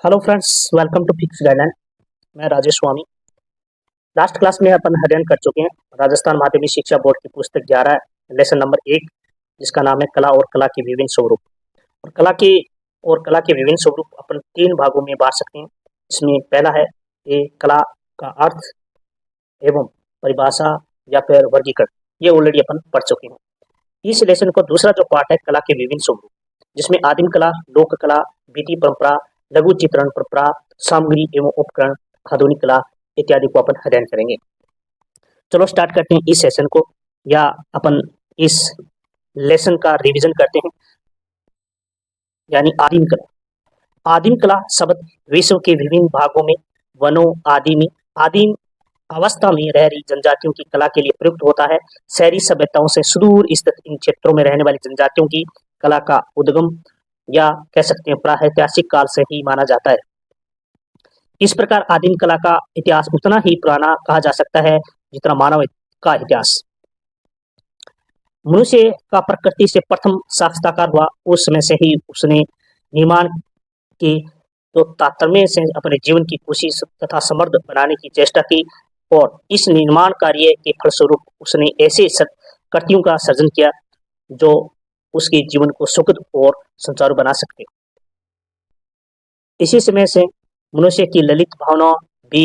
Hello friends, welcome to fix guideline. मैं राजेश स्वामी। Last class में अपन अध्ययन कर चुके हैं राजस्थान माध्यमिक शिक्षा बोर्ड की पुस्तक 11 लेसन नंबर 1, जिसका नाम है कला और कला के विभिन्न स्वरूप। और कला के विभिन्न स्वरूप अपन 3 भागों में बांट सकते हैं। इसमें पहला है ये कला का अर्थ एवं परिभाषा या फिर वर्गीकरण। ये ऑलरेडी अपन पढ़ चुके हैं। इस लेसन को दूसरा जो पार्ट है कला के विभिन्न स्वरूप, जिसमें आदिम कला, लोक कला, बीटी परंपरा, लघु चित्रण परंपरा, सामग्री एवं उपकरण, आधुनिक कला इत्यादि को अपन अध्ययन करेंगे। चलो स्टार्ट करते हैं इस सेशन को, या अपन इस लेसन का रिवीजन करते हैं। यानी आदिम कला। आदिम कला शब्द विश्व के विभिन्न भागों में वनों आदि में आदिम अवस्था में रह रही जनजातियों की कला के लिए प्रयुक्त होता है। शहरी सभ्यताओं से सुदूर स्थित इन क्षेत्रों में रहने वाली जनजातियों की कला का उद्गम या कह सकते हैं प्रागैतिहासिक काल से ही माना जाता है। इस प्रकार आदिम कला का इतिहास उतना ही पुराना कहा जा सकता है जितना मानव का इतिहास। मनुष्य का प्रकृति से प्रथम साक्षात्कार हुआ उस समय से ही उसने निर्माण के तो तारतम्य से अपने जीवन की कोशिश तथा समृद्ध बनाने की चेष्टा की, और इस निर्माण कार्य के फलस्वरूप उसने ऐसे कृतियों का सर्जन किया जो उसके जीवन को सुखद और सुचारू बना सकते। इसी समय से मनुष्य की ललित भावना भी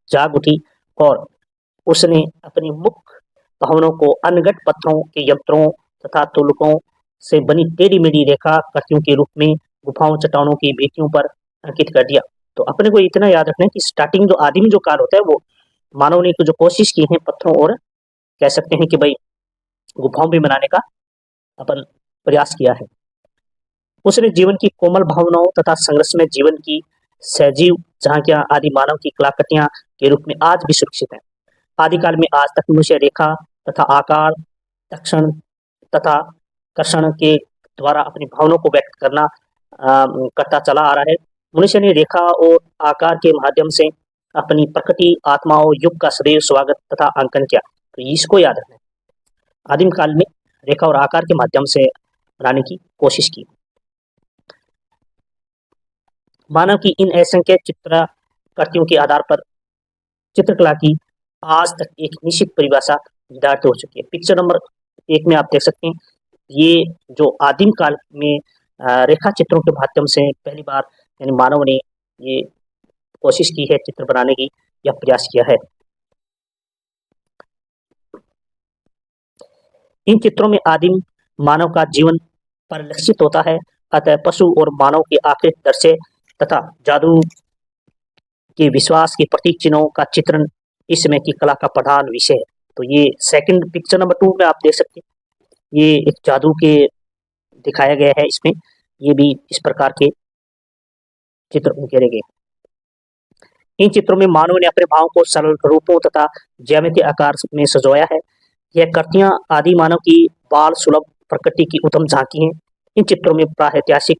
जाग उठी और उसने अपनी मुख्य भावनाओं को अनगढ़ पत्थरों के यंत्रों तथा तुलकों से बनी टेढ़ी मेढ़ी रेखा कृतियों के रूप में गुफाओं, चट्टानों की भित्तियों पर अंकित कर दिया। तो अपने को इतना याद रखना है कि स्टार्टिंग जो आदिम जो काल होता है वो मानव ने जो कोशिश की है पत्थरों और कह सकते हैं कि भाई गुफाओं भी बनाने का अपन प्रयास किया है। उसने जीवन की कोमल भावनाओं तथा संघर्ष में जीवन की सजीव झांकियां आदि मानव की कलाकृतियां के रूप में आज भी सुरक्षित हैं। आदिकाल में आज तक मनुष्य रेखा तथा आकार, तक्षण तथा कर्षण के द्वारा अपनी भावनाओं को व्यक्त करता चला आ रहा है। मनुष्य ने रेखा और आकार के माध्यम से अपनी प्रकृति, आत्मा और युग का सदैव स्वागत तथा अंकन किया। तो इसको याद रखना है। आदिम काल में रेखा और आकार के माध्यम से बनाने की कोशिश की। मानव की इन असंख्य चित्रकृतियों के आधार पर चित्रकला की आज तक एक निश्चित परिभाषा निर्धारित हो चुकी है। पिक्चर नंबर 1 में आप देख सकते हैं, ये जो आदिम काल में रेखा चित्रों के माध्यम से पहली बार यानी मानव ने ये कोशिश की है चित्र बनाने की या प्रयास किया है। इन चित्रों में आदिम मानव का जीवन परिलक्षित होता है। अतः पशु और मानव के आकृति दृश्य तथा जादू के विश्वास के प्रतीक चिन्हों का चित्रण इस समय की कला का प्रधान विषय है। तो ये सेकंड पिक्चर नंबर 2 में आप देख सकते हैं, ये एक जादू के दिखाया गया है। इसमें ये भी इस प्रकार के चित्र उकेरे गए। इन चित्रों में मानव ने अपने भावों को सरल रूपों तथा ज्यामितीय आकार में सजोया है। यह कृतियां आदि मानव की बाल सुलभ प्रकृति की उत्तम झांकी हैं। इन चित्रों में प्रागैतिहासिक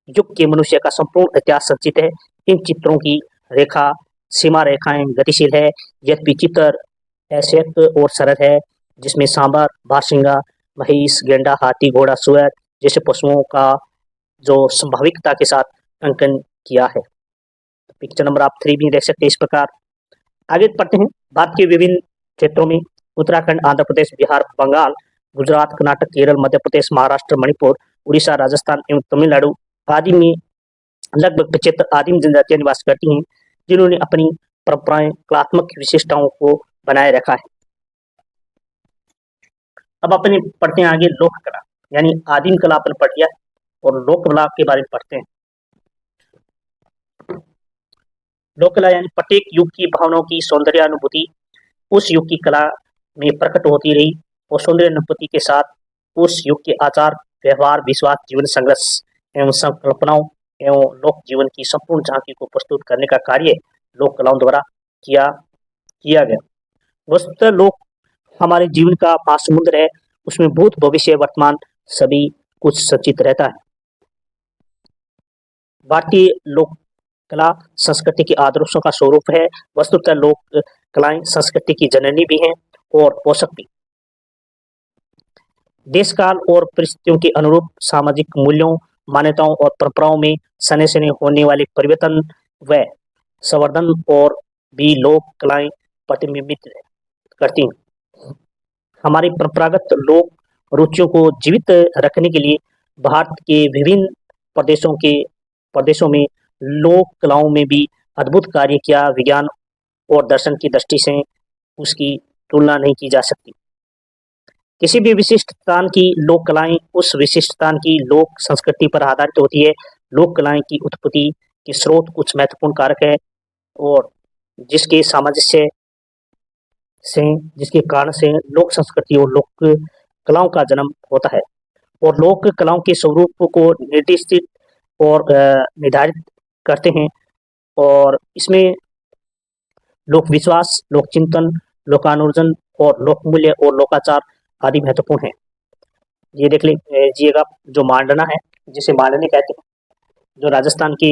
युग के मनुष्य का संपूर्ण इतिहास संचित है। इन चित्रों की रेखा सीमा रेखाएं गतिशील है, यद्यपि चित्र असंयुक्त और सरल है, जिसमें सांबर, बारहसिंगा, महिष, गेंडा, हाथी, घोड़ा, सुअर जैसे पशुओं का जो संभाविकता के साथ अंकन किया है। पिक्चर नंबर आप 3 भी देख सकते हैं। इस प्रकार आगे पढ़ते हैं। भारत के विभिन्न क्षेत्रों में उत्तराखंड, आंध्र प्रदेश, बिहार, बंगाल, गुजरात, कर्नाटक, केरल, मध्य प्रदेश, महाराष्ट्र, मणिपुर, उड़ीसा, राजस्थान एवं तमिलनाडु आदि में लगभग 75 आदिम जनजातियां निवास करती हैं, जिन्होंने अपनी परंपराएं, कलात्मक विशेषताओं को बनाए रखा है। अब अपने पढ़ते हैं आगे लोक कला, यानी आदिम कला अपन पढ़ लिया और लोक कला के बारे में पढ़ते हैं। लोक कला यानी प्रत्येक युग की भावनाओं की सौंदर्य अनुभूति उस युग की कला में प्रकट होती रही, और सौंदर्य अनुभूति के साथ उस युग के आचार व्यवहार, विश्वास, जीवन संघर्ष एवं संकल्पनाओं एवं लोक जीवन की संपूर्ण झांकी को प्रस्तुत करने का कार्य लोक कलाओं द्वारा किया गया। वस्तुतः लोक हमारे जीवन का महासमुद्र है, उसमें भूत, भविष्य, वर्तमान सभी कुछ सचित रहता है। भारतीय लोक कला संस्कृति के आदर्शों का स्वरूप है। वस्तुतः लोक कलाएं संस्कृति की जननी भी हैं और पोषक भी। देश काल और परिस्थितियों के अनुरूप सामाजिक मूल्यों, मान्यताओं और परंपराओं में समय समय होने वाले परिवर्तन व संवर्धन और भी लोक कलाएं प्रतिबिंबित करती हैं। हमारी परंपरागत लोक रुचियों को जीवित रखने के लिए भारत के विभिन्न प्रदेशों में लोक कलाओं में भी अद्भुत कार्य किया। विज्ञान और दर्शन की दृष्टि से उसकी तुलना नहीं की जा सकती। किसी भी विशिष्ट स्थान की लोक कलाएं उस विशिष्ट स्थान की लोक संस्कृति पर आधारित होती है। लोक कलाएं की उत्पत्ति के स्रोत कुछ महत्वपूर्ण कारक है और जिसके सामंजस्य से जिसके कारण से लोक संस्कृति और लोक कलाओं का जन्म होता है और लोक कलाओं के स्वरूप को निर्दिष्ट और निर्धारित करते हैं और इसमें लोक विश्वास, लोक चिंतन, लोकानुर्जन और लोक मूल्य और लोकाचार आदि महत्वपूर्ण हैं। ये देख लीजिएगा जो मांडना है, जिसे मांडने कहते हैं, जो राजस्थान के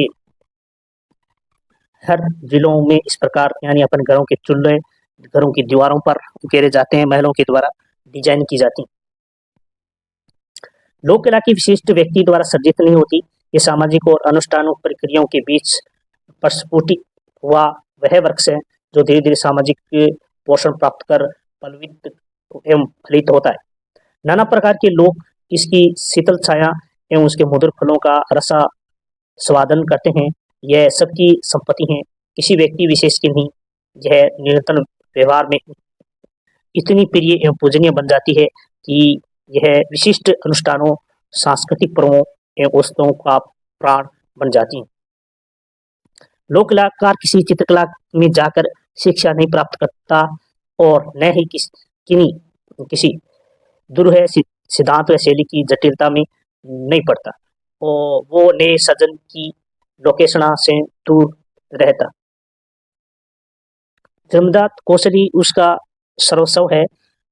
हर जिलों में इस प्रकार यानी अपन घरों के चूल्हे, घरों की दीवारों पर उकेरे जाते हैं, महिलाओं के द्वारा डिजाइन की जाती। लोक कला की विशिष्ट व्यक्ति द्वारा सर्जित नहीं होती। ये सामाजिक और अनुष्ठानों प्रक्रियाओं के बीच प्रस्फुटित हुआ वह वृक्ष है जो धीरे धीरे सामाजिक पोषण प्राप्त कर फलवित एवं फलित होता है। नाना प्रकार के लोग इसकी शीतल छाया एवं उसके मधुर फलों का रसा स्वादन करते हैं। यह सबकी संपत्ति है, किसी व्यक्ति विशेष की नहीं। यह निरंतर व्यवहार में इतनी प्रिय एवं पूजनीय बन जाती है कि यह विशिष्ट अनुष्ठानों, सांस्कृतिक पर्वों एवं उत्सवों का प्राण बन जाती है। लोक कलाकार किसी चित्रकला में जाकर शिक्षा नहीं प्राप्त करता और न ही किसी दुरूह सिद्धांत व शैली की जटिलता में नहीं पड़ता और वो नए सजन की लोकेशना से दूर रहता। जन्मजात कौशली उसका सर्वस्व है,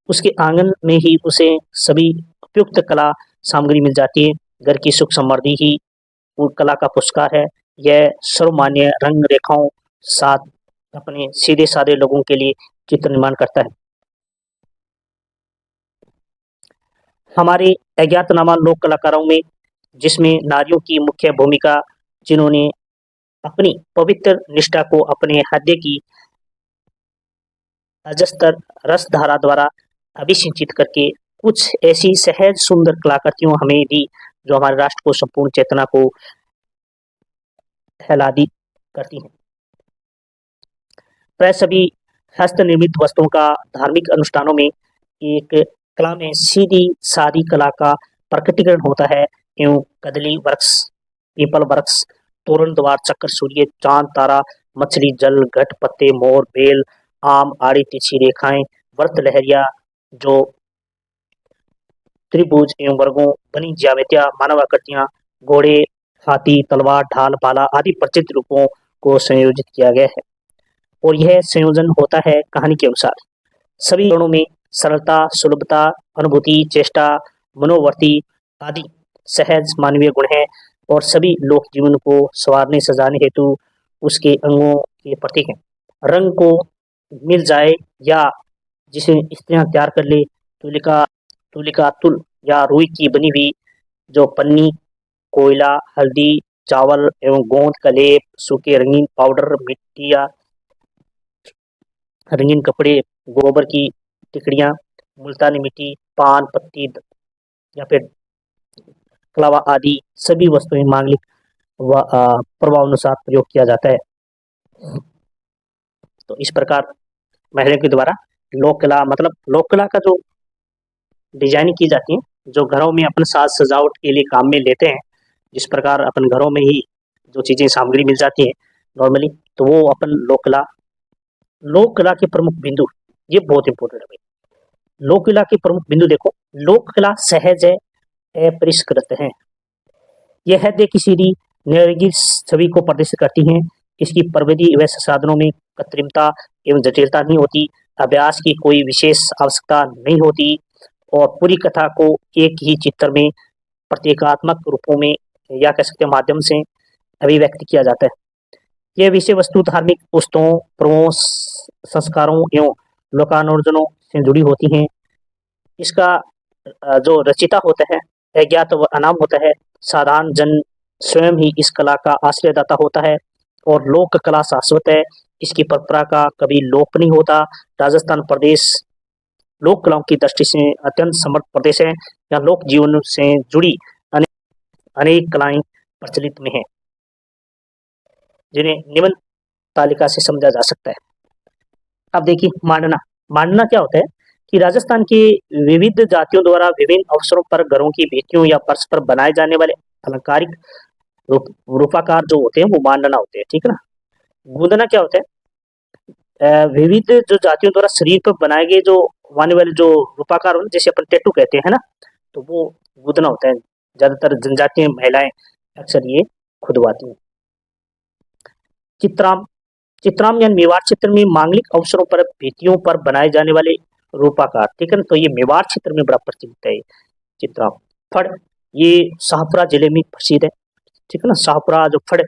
उसके आंगन में ही उसे सभी उपयुक्त कला सामग्री मिल जाती है। घर की सुख समृद्धि ही वो कला का पुरस्कार है। यह सर्वमान्य रंग रेखाओं साथ अपने सीधे साधे लोगों के लिए चित्र निर्माण करता है। हमारे अज्ञातनामा लोक कलाकारों में जिसमें नारियों की मुख्य भूमिका, जिन्होंने अपनी पवित्र निष्ठा को अपने हृदय की अजस्तर रस धारा द्वारा अभिसिंचित करके कुछ ऐसी सहज सुंदर कलाकृतियों हमें दी जो हमारे राष्ट्र को संपूर्ण चेतना को आह्लादित करती हैं। प्राय सभी हस्त निर्मित वस्तुओं का धार्मिक अनुष्ठानों में एक कला में सीधी सादी कला का प्रकटीकरण होता है एवं कदली वृक्ष, पीपल वृक्ष, तोरण द्वार, चक्र, सूर्य, चांद, तारा, मछली, जल, घट, पत्ते, मोर, बेल, आम, आड़ी, तिरछी रेखाएं, व्रत, लहरिया, जो त्रिभुज एवं वर्गों बनी ज्यामितियां, मानव आकृतियां, घोड़े, हाथी, तलवार, ढाल, भाला आदि प्रचित रूपों को संयोजित किया गया है और यह संयोजन होता है कहानी के अनुसार। सभी वर्णों में सरलता, सुलभता, अनुभूति, चेष्टा, मनोवर्ती आदि सहज मानवीय गुण हैं और सभी लोक जीवन को संवारने सजाने हेतु उसके अंगों के प्रतीक हैं। रंग को मिल जाए या जिसे स्त्रियां तैयार कर ले, तुलिका तुल या रुई की बनी हुई जो पन्नी, कोयला, हल्दी, चावल एवं गोंद का लेप, सूखे रंगीन पाउडर, मिट्टी या रंगीन कपड़े, गोबर की टिकड़ियां, मुल्तानी मिट्टी, पान पत्ती या फिर कलावा आदि सभी वस्तुएं मांगलिक प्रभावानुसार प्रयोग किया जाता है। तो इस प्रकार महिलाओं के द्वारा लोक कला मतलब लोक कला का जो डिजाइनिंग की जाती है, जो घरों में अपन साज सजावट के लिए काम में लेते हैं, जिस प्रकार अपन घरों में ही जो चीजें सामग्री मिल जाती है नॉर्मली, तो वो अपन लोक कला के प्रमुख बिंदु, ये बहुत इंपॉर्टेंट है भाई। लोक कला के प्रमुख बिंदु देखो, लोक कला सहज है, अपरिष्कृत है। यह हृदय की सीधी निर्गिस छवि को प्रदर्शित करती हैं। इसकी प्रविधि व साधनों में कृत्रिमता एवं जटिलता नहीं होती, अभ्यास की कोई विशेष आवश्यकता नहीं होती और पूरी कथा को एक ही चित्र में प्रतीकात्मक रूपों में या कह सकते हैं माध्यम से अभिव्यक्त किया जाता है। यह विषय वस्तु धार्मिक पुस्तकों, पर्वों, संस्कारों एवं लोकानुर्जनों से जुड़ी होती हैं। इसका जो रचिता होता है अज्ञात व अनाम होता है साधारण जन स्वयं ही इस कला का आश्रयदाता होता है और लोक कला शाश्वत है। इसकी परंपरा का कभी लोप नहीं होता। राजस्थान प्रदेश लोक कलाओं की दृष्टि से अत्यंत समृद्ध प्रदेश है। यहाँ लोक जीवन से जुड़ी अनेक कलाएं प्रचलित में हैं, जिन्हें निम्न तालिका से समझा जा सकता है। अब देखिए मांडना। मांडना क्या होता है कि राजस्थान की विविध जातियों द्वारा विभिन्न अवसरों पर घरों की भित्तियों या फर्श पर बनाए जाने वाले अलंकारिक रूपाकार जो होते हैं वो मांडना होते हैं, ठीक है ना। गूंदना क्या होता है, विविध जो जातियों द्वारा शरीर पर बनाए गए जो आने वाले जो रूपाकार होते हैं, जैसे अपन टैटू कहते हैं ना, तो वो गूंदना होता है। ज्यादातर जनजातीय महिलाएं अक्सर ये खुदवाती हैं। चित्राम। चित्राम या मेवाड़ क्षेत्र में मांगलिक अवसरों पर भित्तियों पर बनाए जाने वाले रूपाकार, ठीक है ना, तो ये मेवाड़ क्षेत्र में बड़ा प्रचलित है चित्राम। फड़, ये शाहपुरा जिले में प्रसिद्ध है, ठीक है ना। शाहपुरा जो फड़,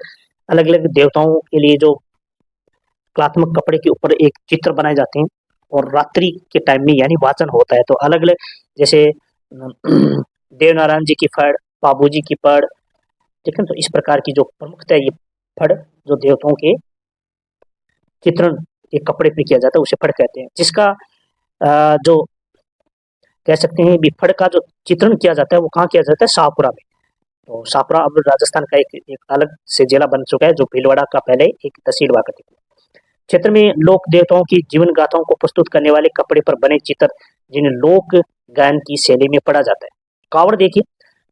अलग अलग देवताओं के लिए जो कलात्मक कपड़े के ऊपर एक चित्र बनाए जाते हैं और रात्रि के टाइम में यानी वाचन होता है, तो अलग अलग जैसे देवनारायण जी की फड़, बाबू जी की फड़, ठीक है। तो इस प्रकार की जो प्रमुखता है ये फड़ जो देवताओं के चित्रण एक कपड़े पे किया जाता है उसे फड़ कहते हैं। जिसका जो कह सकते हैं भी फड़ का जो चित्रण किया जाता है वो कहाँ किया जाता है, शाहपुरा में। तो शाहपुरा अब राजस्थान का एक अलग से जिला बन चुका है, जो भीलवाड़ा का पहले एक तहसील हुआ करती थी। क्षेत्र में लोक देवताओं की जीवन गाथाओं को प्रस्तुत करने वाले कपड़े पर बने चित्र, जिन्हें लोक गायन की शैली में पढ़ा जाता है। कावड़ देखिए,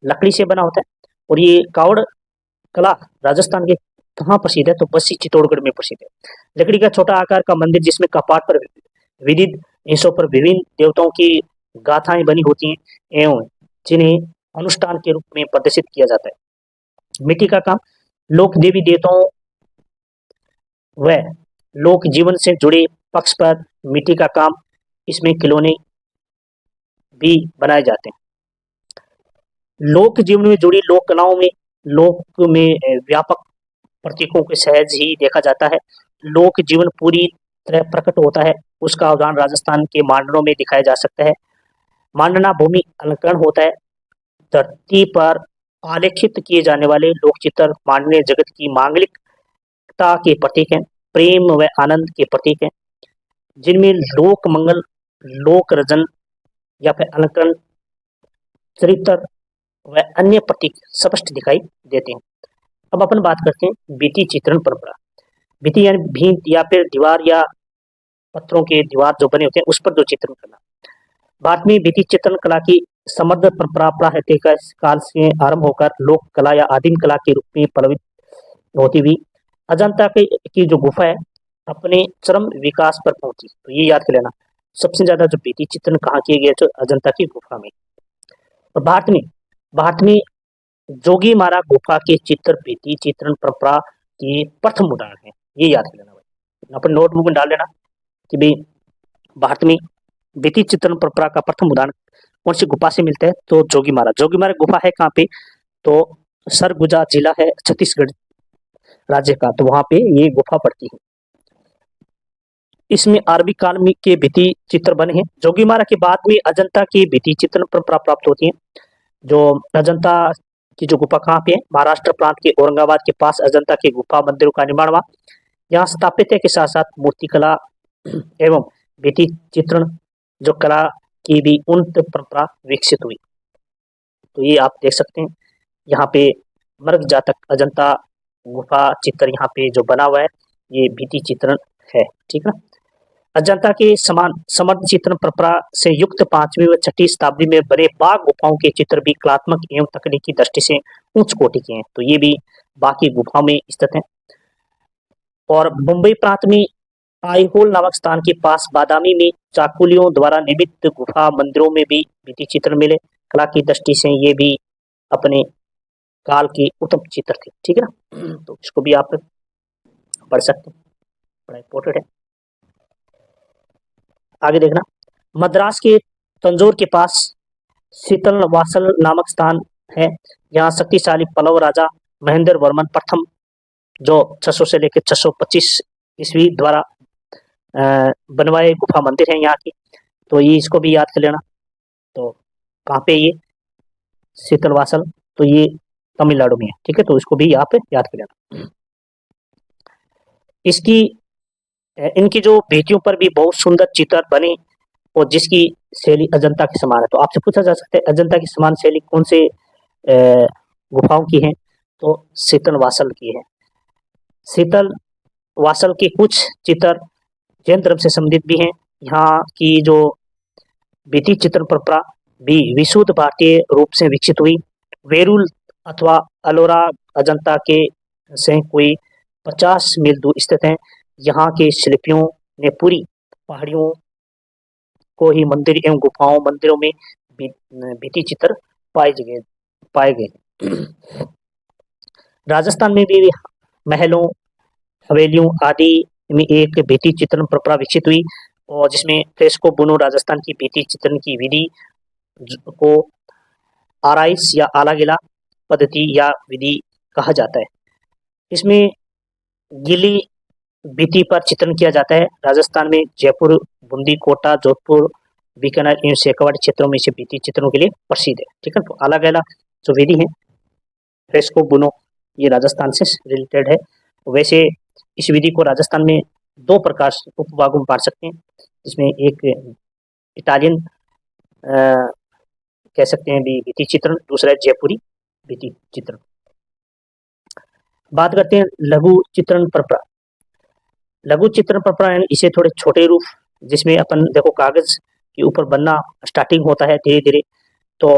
लकड़ी से बना होता है और ये कावड़ कला राजस्थान के कहाँ प्रसिद्ध है, तो बस्सी चित्तौड़गढ़ में प्रसिद्ध है। लकड़ी का छोटा आकार का मंदिर जिसमें कपाट पर विविध हिस्सों पर विभिन्न देवताओं की गाथाएं बनी होती हैं एवं जिन्हें अनुष्ठान के रूप में प्रदर्शित किया जाता है। मिट्टी का काम। लोक देवी देवताओं व लोक जीवन से जुड़े पक्ष पर मिट्टी का काम, इसमें खिलौने भी बनाए जाते हैं। लोक जीवन में जुड़ी लोक कलाओं में लोक में व्यापक प्रतीकों के सहज ही देखा जाता है। लोक जीवन पूरी तरह प्रकट होता है, उसका उदाहरण राजस्थान के मांडनों में दिखाया जा सकता है। मांडना भूमि अलंकरण होता है। धरती पर आलेखित किए जाने वाले लोक चित्र मानवीय जगत की मांगलिकता के प्रतीक हैं, प्रेम व आनंद के प्रतीक हैं, जिनमें लोक मंगल, लोक रजन या फिर अलंकरण, चरित्र व अन्य प्रतीक स्पष्ट दिखाई देते हैं। अब अपन बात करते हैं भित्ति चित्रण परंपरा। भित्ति यानी भींत या फिर दीवार या पत्थरों के दीवार जो बने होते हैं उस पर जो चित्रण करना। भारत में भित्ति चित्रण कला की समृद्ध परंपरा प्रागैतिहासिक काल से आरंभ होकर लोक कला या आदिम कला के रूप में पल्लवित होती हुई अजंता की जो गुफा है अपने चरम विकास पर पहुंची। तो ये याद कर लेना, सबसे ज्यादा जो भित्ति चित्रण कहाँ किए गए, तो अजंता की गुफा में। और भारत में जोगी मारा गुफा के चित्र भित्ति चित्रण परंपरा की प्रथम उदाहरण है। ये याद कर लेना भाई, अपन नोटबुक में डाल लेना कि भाई भारत में भित्ति चित्रण परंपरा का प्रथम उदाहरण कौन सी गुफा से मिलता है, तो जोगीमारा गुफा है कहाँ पे, तो सरगुजा जिला है छत्तीसगढ़ राज्य का, तो वहां पे ये गुफा पड़ती है। इसमें अरबी काल में के भित्ति चित्र बने हैं। जोगीमारा के बाद में अजंता की भित्ति चित्रण परंपरा प्राप्त होती है। जो अजंता की जो गुफा कहाँ पे है, महाराष्ट्र प्रांत के औरंगाबाद के पास अजंता की गुफा मंदिरों का निर्माण हुआ। यहाँ स्थापत्य के साथ साथ मूर्तिकला एवं भित्ति चित्रण जो कला की भी उन्नत परंपरा विकसित हुई। तो ये आप देख सकते हैं यहाँ पे मर्ग जातक अजंता गुफा चित्र यहाँ पे जो बना हुआ है ये भित्ति चित्रण है, ठीक है ना। अजंता के समान समर्थ चित्रण परंपरा से युक्त 5वीं व 6वीं शताब्दी में बने बाघ गुफाओं के चित्र भी कलात्मक एवं तकनीकी दृष्टि से उच्च कोटि के हैं, तो ये भी बाकी गुफाओं में स्थित हैं। और मुंबई प्रांत में आईहोल नामक स्थान के पास बादामी में चाकुलियों द्वारा निर्मित गुफा मंदिरों में भी भित्ति चित्र मिले। कला की दृष्टि से ये भी अपने काल के उत्तम चित्र थे, ठीक है ना। तो इसको भी आप पढ़ सकते हैं, बड़ा इंपॉर्टेंट है। आगे देखना, मद्रास के तंजौर के पास शीतलवासल नामक स्थान है। यहाँ शक्तिशाली पल्लव राजा महेंद्र वर्मन प्रथम जो 600 से लेकर 625 ईस्वी द्वारा बनवाए गुफा मंदिर है यहाँ की, तो ये इसको भी याद कर लेना। तो कहाँ पे ये शीतलवासल, तो ये तमिलनाडु में है। ठीक है, तो इसको भी आप याद कर लेना। इसकी इनकी जो बेटियों पर भी बहुत सुंदर चित्र बने और जिसकी शैली अजंता के समान है। तो आपसे पूछा जा सकता है अजंता की समान शैली कौन से गुफाओं की है? तो शीतल वासल की है। शीतल वासल के कुछ चित्र जैन धर्म से संबंधित भी हैं। यहाँ की जो भित्ति चित्रण परंपरा भी विशुद्ध भारतीय रूप से विकसित हुई। वेरुल अथवा अलोरा अजंता के से कोई 50 मील दूर स्थित है। यहाँ के शिल्पियों ने पूरी पहाड़ियों को ही मंदिर एवं गुफाओं मंदिरों में भित्ति चित्र पाए गए। राजस्थान में भी महलों हवेलियों आदि में एक भित्ति चित्रण परंपरा विकसित हुई और जिसमें फ्रेस्को बुनो राजस्थान की भित्ति चित्रण की विधि को आराइस या आलागिला पद्धति या विधि कहा जाता है। इसमें गीली भित्ति पर चित्रण किया जाता है। राजस्थान में जयपुर बूंदी कोटा जोधपुर बीकानेर एवं शेखावाटी क्षेत्रों में इसे भित्ति चित्रणों के लिए प्रसिद्ध है। ठीक है, तो आलागिला जो विधि है फ्रेस्को बुनो ये राजस्थान से रिलेटेड है। वैसे इस विधि को राजस्थान में 2 प्रकार से उपभागों में बांट सकते हैं, जिसमें एक इटालियन कह सकते हैं भी भित्ति चित्रण, दूसरा है जयपुरी भित्ति चित्रण। बात करते हैं लघु चित्रण परंपरा। लघु चित्रण परंपरा यानी इसे थोड़े छोटे रूप, जिसमें अपन देखो कागज के ऊपर बनना स्टार्टिंग होता है धीरे धीरे। तो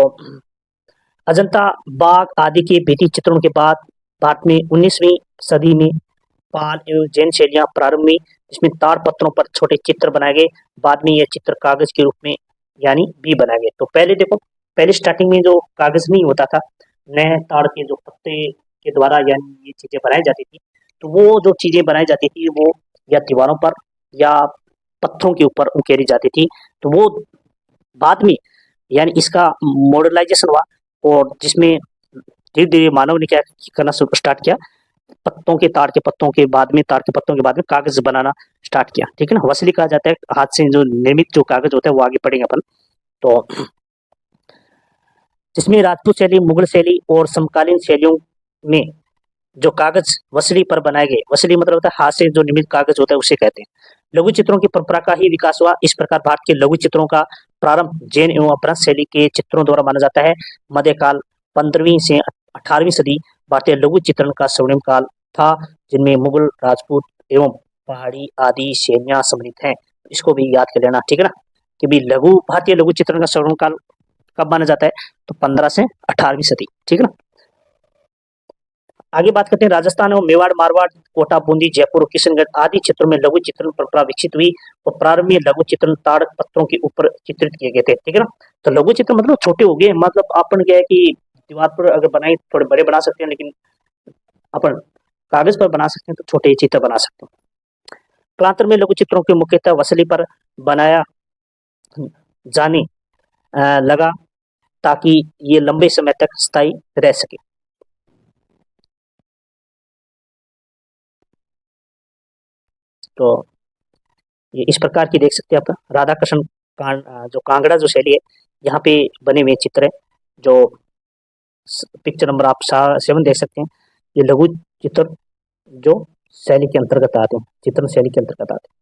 अजंता बाग आदि के भित्ति चित्रणों के बाद भारत में 19वीं सदी में पाल एवं जैन शैलियां प्रारंभ में, जिसमें ताड़ पत्रों पर छोटे चित्र बनाए गए। बाद में यह चित्र कागज के रूप में यानी भी बनाए गए। तो पहले देखो, पहले स्टार्टिंग में जो कागज नहीं होता था, नए ताड़ के जो पत्ते के द्वारा यानी ये चीजें बनाई जाती थी। तो वो जो चीजें बनाई जाती थी वो या दीवारों पर या पत्थरों के ऊपर उकेरी जाती थी। तो वो बाद में यानी इसका मॉडर्नाइजेशन हुआ और जिसमें धीरे धीरे मानव ने क्या करना स्टार्ट किया, पत्तों के ताड़ के पत्तों के बाद में ताड़ के पत्तों के बाद में कागज बनाना स्टार्ट किया। ठीक है ना, वसली कहा जाता है हाथ से जो निर्मित जो कागज होता है वो आगे पढ़ेंगे अपन। तो जिसमें राजपूत शैली मुगल शैली और समकालीन शैलियों में जो कागज वसली पर बनाए गए, वसली मतलब होता है हाथ से जो निर्मित कागज होता है उसे कहते हैं। लघु चित्रों की परंपरा का ही विकास हुआ। इस प्रकार भारत के लघु चित्रों का प्रारंभ जैन एवं अपभ्रंश शैली के चित्रों द्वारा माना जाता है। मध्यकाल 15वीं से 18वीं सदी भारतीय लघु चित्रण का स्वर्णिम काल था, जिनमें मुगल राजपूत एवं पहाड़ी आदि शैलियां सम्मिलित हैं। इसको भी याद कर लेना। ठीक है ना, कि भी लघु भारतीय लघु चित्रण का स्वर्णिम काल कब माना जाता है? तो 15 से 18वीं सदी। ठीक है ना। आगे बात करते हैं राजस्थान और मेवाड़ मारवाड़ कोटा बूंदी जयपुर किशनगढ़ आदि क्षेत्रों में लघु चित्रण परंपरा विकसित हुई और प्रारंभ में लघु चित्रण ताड़ पत्रों के ऊपर चित्रित किए गए थे। ठीक है ना, तो लघु चित्र मतलब छोटे हो गए, मतलब अपन क्या है कि दीवार पर अगर बनाए थोड़े बड़े बना सकते हैं, लेकिन अपन कागज पर बना सकते हैं तो छोटे चित्र बना सकते हैं। कालांतर में लघु चित्रों के मुख्यतः वसली पर बनाया जाने लगा ताकि ये लंबे समय तक स्थायी रह सके। तो ये इस प्रकार की देख सकते हैं आप राधा कृष्ण जो कांगड़ा जो शैली है यहाँ पे बने हुए चित्र है। जो पिक्चर नंबर आप 7 देख सकते हैं, ये लघु चित्र जो शैली के अंतर्गत आते हैं, चित्रण शैली के अंतर्गत आते हैं।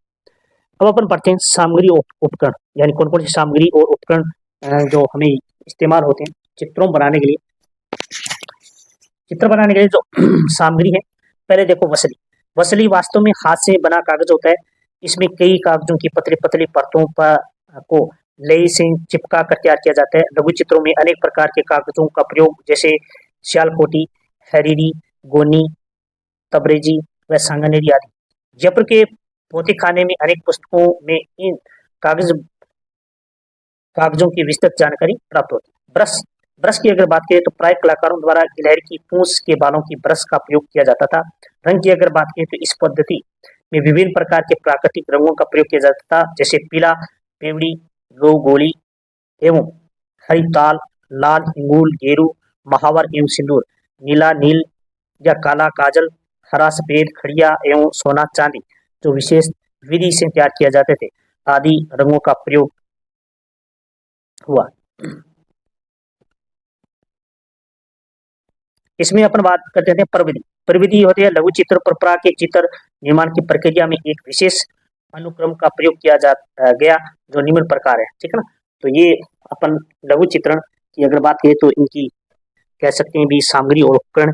अब अपन पढ़ते हैं सामग्री उपकरण, यानी कौन कौन सी सामग्री और उपकरण जो हमें इस्तेमाल होते हैं चित्रों बनाने के लिए। चित्र बनाने के लिए जो सामग्री है, पहले देखो वसली। वसली वास्तव में हाथ से बना कागज होता है। इसमें कई कागजों की पतली पतली परतों पर को लेई से चिपका कर तैयार किया जाता है। लघु चित्रों में अनेक प्रकार के कागजों का प्रयोग, जैसे सियालकोटी, हरीरी, गोनी, तबरेजी व सांगानेरी आदि। जयपुर के भौतिक खाने में अनेक पुस्तकों में इन कागज कागजों की विस्तृत जानकारी प्राप्त होती है। ब्रश ब्रश की अगर बात करें तो प्राय कलाकारों द्वारा गिलहरी की पूंछ के बालों की ब्रश का प्रयोग किया जाता था। रंग की अगर बात करें तो इस पद्धति में विभिन्न प्रकार के प्राकृतिक रंगों का प्रयोग किया जाता था, जैसे पीला पेवड़ी, गोली एवं हरिताल, लाल हिंगूल, गेरू, महावर एवं सिंदूर, नीला नील या काला काजल, हरा सफेद, खड़िया एवं सोना चांदी जो विशेष विधि से तैयार किए जाते थे आदि रंगों का प्रयोग हुआ। इसमें अपन बात करते हैं प्रविधि। प्रविधि होती है लघु चित्र परंपरा के चित्र निर्माण की प्रक्रिया में एक विशेष अनुक्रम का प्रयोग किया गया जो निम्न प्रकार है, ठीक है ना। तो ये अपन लघु चित्रण की अगर बात करें तो इनकी कह सकते हैं भी सामग्री और उपकरण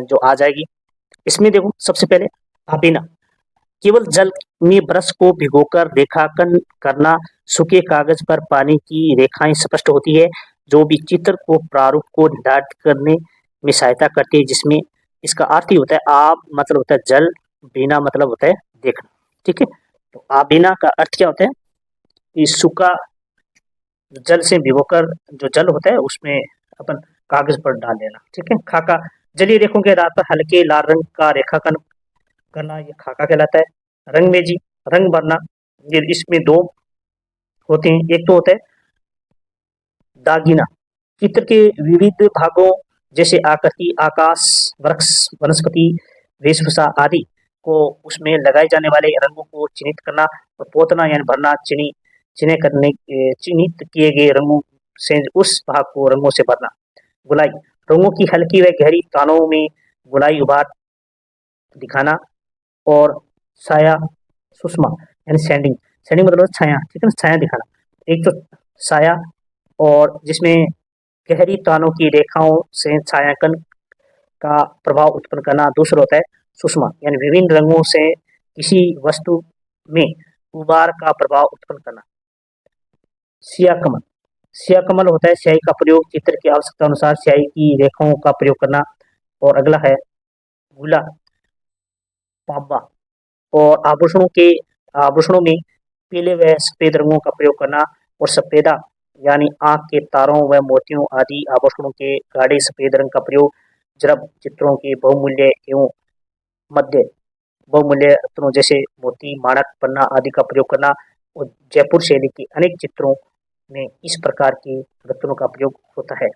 जो आ जाएगी। इसमें देखो सबसे पहले अभिनय, केवल जल में ब्रश को भिगोकर रेखांकन करना, सूखे कागज पर पानी की रेखाएं स्पष्ट होती है, जो भी चित्र को प्रारूप को निर्धारित करने में सहायता करती है, जिसमें इसका अर्थ ही होता है आप मतलब होता है जल, बिना मतलब होता है देखना, ठीक है। तो आबिना का अर्थ क्या होता है कि सूखा जल से भिगोकर जो जल होता है उसमें अपन कागज पर डाल देना, ठीक है। खाका, जलीय रेखों के आधार पर हल्के लाल रंग का रेखांकन करना, ये खाका कहलाता है। रंग में जी, रंग भरना, ये इसमें दो होते हैं, एक तो होता है दागीना, चित्र के विविध भागों जैसे आकृति, आकाश, वृक्ष, वनस्पति, वेशभूषा आदि को उसमें लगाए जाने वाले रंगों को चिन्हित करना, और पोतना यानी भरना, चिन्हित किए गए रंगों से उस भाग को रंगों से भरना। गुलाई, रंगों की हल्की व गहरी तानों में गुलाई उभार दिखाना, और छाया सुषमा यानी सैंडिंग, सैंडिंग मतलब छाया, ठीक है ना, छाया दिखाना। एक तो छाया और जिसमें गहरी तानों की रेखाओं से छायांकन का प्रभाव उत्पन्न करना। दूसरा होता है सुषमा यानी विभिन्न रंगों से किसी वस्तु में उबार का प्रभाव उत्पन्न करना। सिया कमल, सिया कमल होता है स्याही का प्रयोग, चित्र की आवश्यकता अनुसार स्याही की रेखाओं का प्रयोग करना। और अगला है गुला पाबा, और आभूषणों में पीले व सफेद रंगों का प्रयोग करना, और सफेदा यानी आंख के तारों व मोतियों आदि आभूषणों के गाढ़े सफेद रंग का प्रयोग, जरब चित्रों के बहुमूल्य एवं मध्य बहुमूल्य रत्नों जैसे मोती, माणक, पन्ना आदि का प्रयोग करना, और जयपुर शैली के अनेक चित्रों में इस प्रकार के रत्नों का प्रयोग होता है।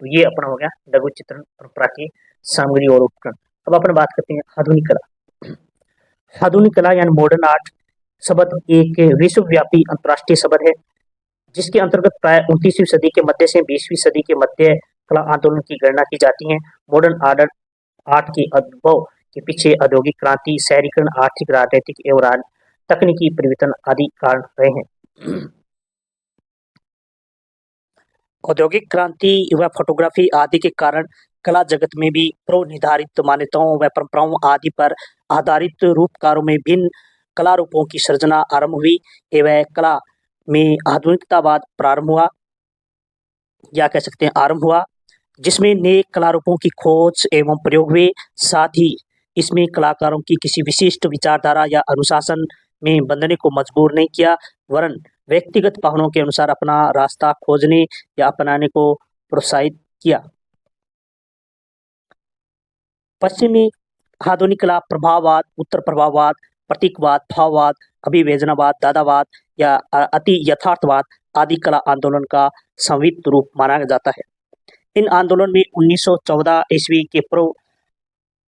तो ये अपना हो गया लघु चित्रण परंपरा की सामग्री और उपकरण। अब अपन बात करते हैं आधुनिक कला। आधुनिक कला यानी मॉडर्न आर्ट शब्द एक विश्वव्यापी अंतर्राष्ट्रीय शब्द है, जिसके अंतर्गत प्राय 29वीं सदी के मध्य से 20वीं सदी के मध्य कला आंदोलन की गणना की जाती है। मॉडर्न आर्ट के उद्भव के पीछे औद्योगिक क्रांति, शहरीकरण, आर्थिक, राजनीतिक एवं तकनीकी परिवर्तन आदि कारण रहे हैं। औद्योगिक क्रांति व फोटोग्राफी आदि के कारण कला जगत में भी पूर्व निर्धारित मान्यताओं व परंपराओं आदि पर आधारित रूपकारों में भिन्न कला रूपों की सृजना आरंभ हुई एवं कला में आधुनिकतावाद प्रारंभ हुआ या कह सकते हैं आरंभ हुआ, जिसमें नए कला रूपों की खोज एवं प्रयोग हुए। साथ ही इसमें कलाकारों की किसी विशिष्ट विचारधारा या अनुशासन में बंधने को मजबूर नहीं किया, वरन व्यक्तिगत भावनाओं के अनुसार अपना रास्ता खोजने या अपनाने को प्रोत्साहित किया। पश्चिमी आधुनिक कला प्रभाववाद, उत्तर प्रभाववाद, प्रतीकवाद, भाववाद, अभिव्यंजनावाद, दादावाद या अति यथार्थवाद आदि कला आंदोलन का संयुक्त रूप माना जाता है। इन आंदोलन में 1914 ईस्वी के पूर्व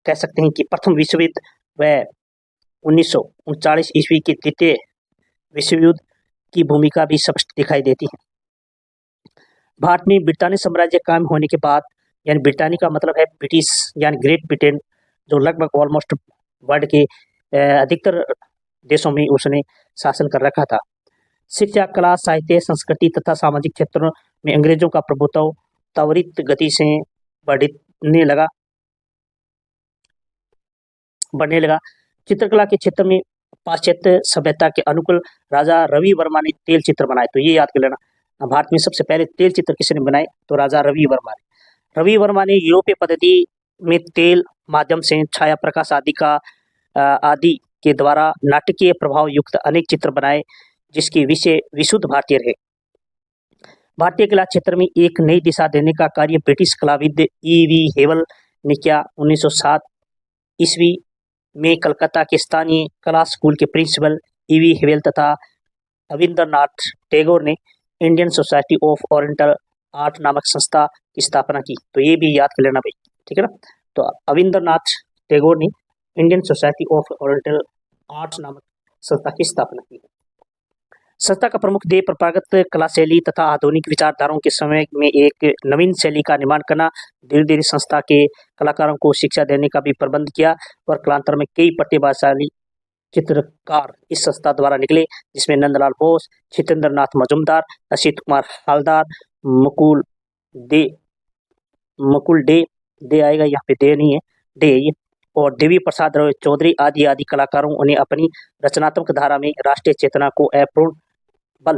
कह सकते हैं कि प्रथम विश्व युद्ध व 1939 ईस्वी के द्वितीय विश्व युद्ध की भूमिका भी स्पष्ट दिखाई देती है। भारत में ब्रिटानी साम्राज्य कायम होने के बाद, यानी ब्रिटानी का मतलब है ब्रिटिश यानी ग्रेट ब्रिटेन, जो लगभग ऑलमोस्ट वर्ल्ड के अधिकतर देशों में उसने शासन कर रखा था। शिक्षा, कला, साहित्य, संस्कृति तथा सामाजिक क्षेत्रों में अंग्रेजों का प्रभुत्व त्वरित गति से बढ़ने लगा। चित्रकला के क्षेत्र में पाश्चात्य सभ्यता के अनुकूल राजा रवि वर्मा ने तेल चित्र बनाए। तो ये याद कर लेना, भारत में सबसे पहले तेल चित्र किसने बनाए, तो राजा रवि वर्मा ने। रवि वर्मा ने यूरोपीय पद्धति में तेल माध्यम से छाया प्रकाश आदि के द्वारा नाटकीय प्रभाव युक्त अनेक चित्र बनाए, जिसके विषय विशुद्ध भारतीय रहे। भारतीय कला क्षेत्र में एक नई दिशा देने का कार्य ब्रिटिश कलाविद E.V. हेवल ने किया। 1907 ईस्वी में कलकत्ता के स्थानीय कला स्कूल के प्रिंसिपल E.V. हेवल तथा रविंद्रनाथ टैगोर ने Indian society of oriental art नामक संस्था की स्थापना की। तो ये भी याद कर लेना भाई, ठीक है ना। तो रविंद्रनाथ टैगोर ने Indian society of oriental art नामक संस्था की स्थापना की। संस्था का प्रमुख ध्येय परंपरागत कला शैली तथा आधुनिक विचारधाराओं के समय में एक नवीन शैली का निर्माण करना। धीरे-धीरे संस्था के कलाकारों को शिक्षा देने का भी प्रबंध किया और कालांतर में कई प्रतिभाशाली चित्रकार इस संस्था द्वारा निकले, जिसमें नंदलाल बोस, जितेंद्र नाथ मजूमदार, असित कुमार हालदार, मुकुल दे मुकुल डे आएगा, यहाँ पे दे नहीं है, डे ये, और देवी प्रसाद राय चौधरी आदि आदि कलाकारों ने अपनी रचनात्मक धारा में राष्ट्रीय चेतना को अपूर्ण बल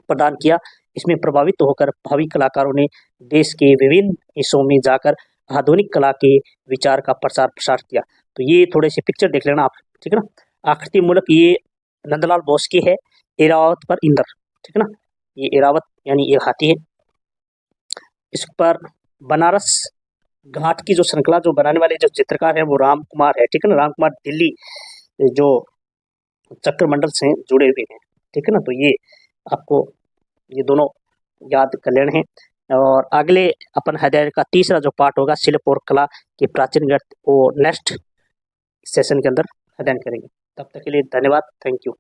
प्रदान किया। इसमें प्रभावित होकर भावी कलाकारों ने देश के विभिन्न हिस्सों में जाकर आधुनिक कला के विचार का प्रचार प्रसार किया। तो ये थोड़े से पिक्चर देख लेना आप, ठीक है ना। आकृति मूलक ये नंदलाल बोस की है, एरावत पर इंद्र, ठीक है ना। ये एरावत यानी ये हाथी है। इस पर बनारस घाट की जो श्रृंखला जो बनाने वाले जो चित्रकार है वो राम कुमार है, ठीक है ना। राम कुमार दिल्ली जो चक्रमंडल से जुड़े हुए हैं, ठीक है ना। तो ये आपको ये दोनों याद कर लेने हैं। और अगले अपन अध्याय का तीसरा जो पार्ट होगा शिल्प और कला के प्राचीन ग्रंथ, वो नेक्स्ट सेशन के अंदर अध्ययन करेंगे। तब तक के लिए धन्यवाद, थैंक यू।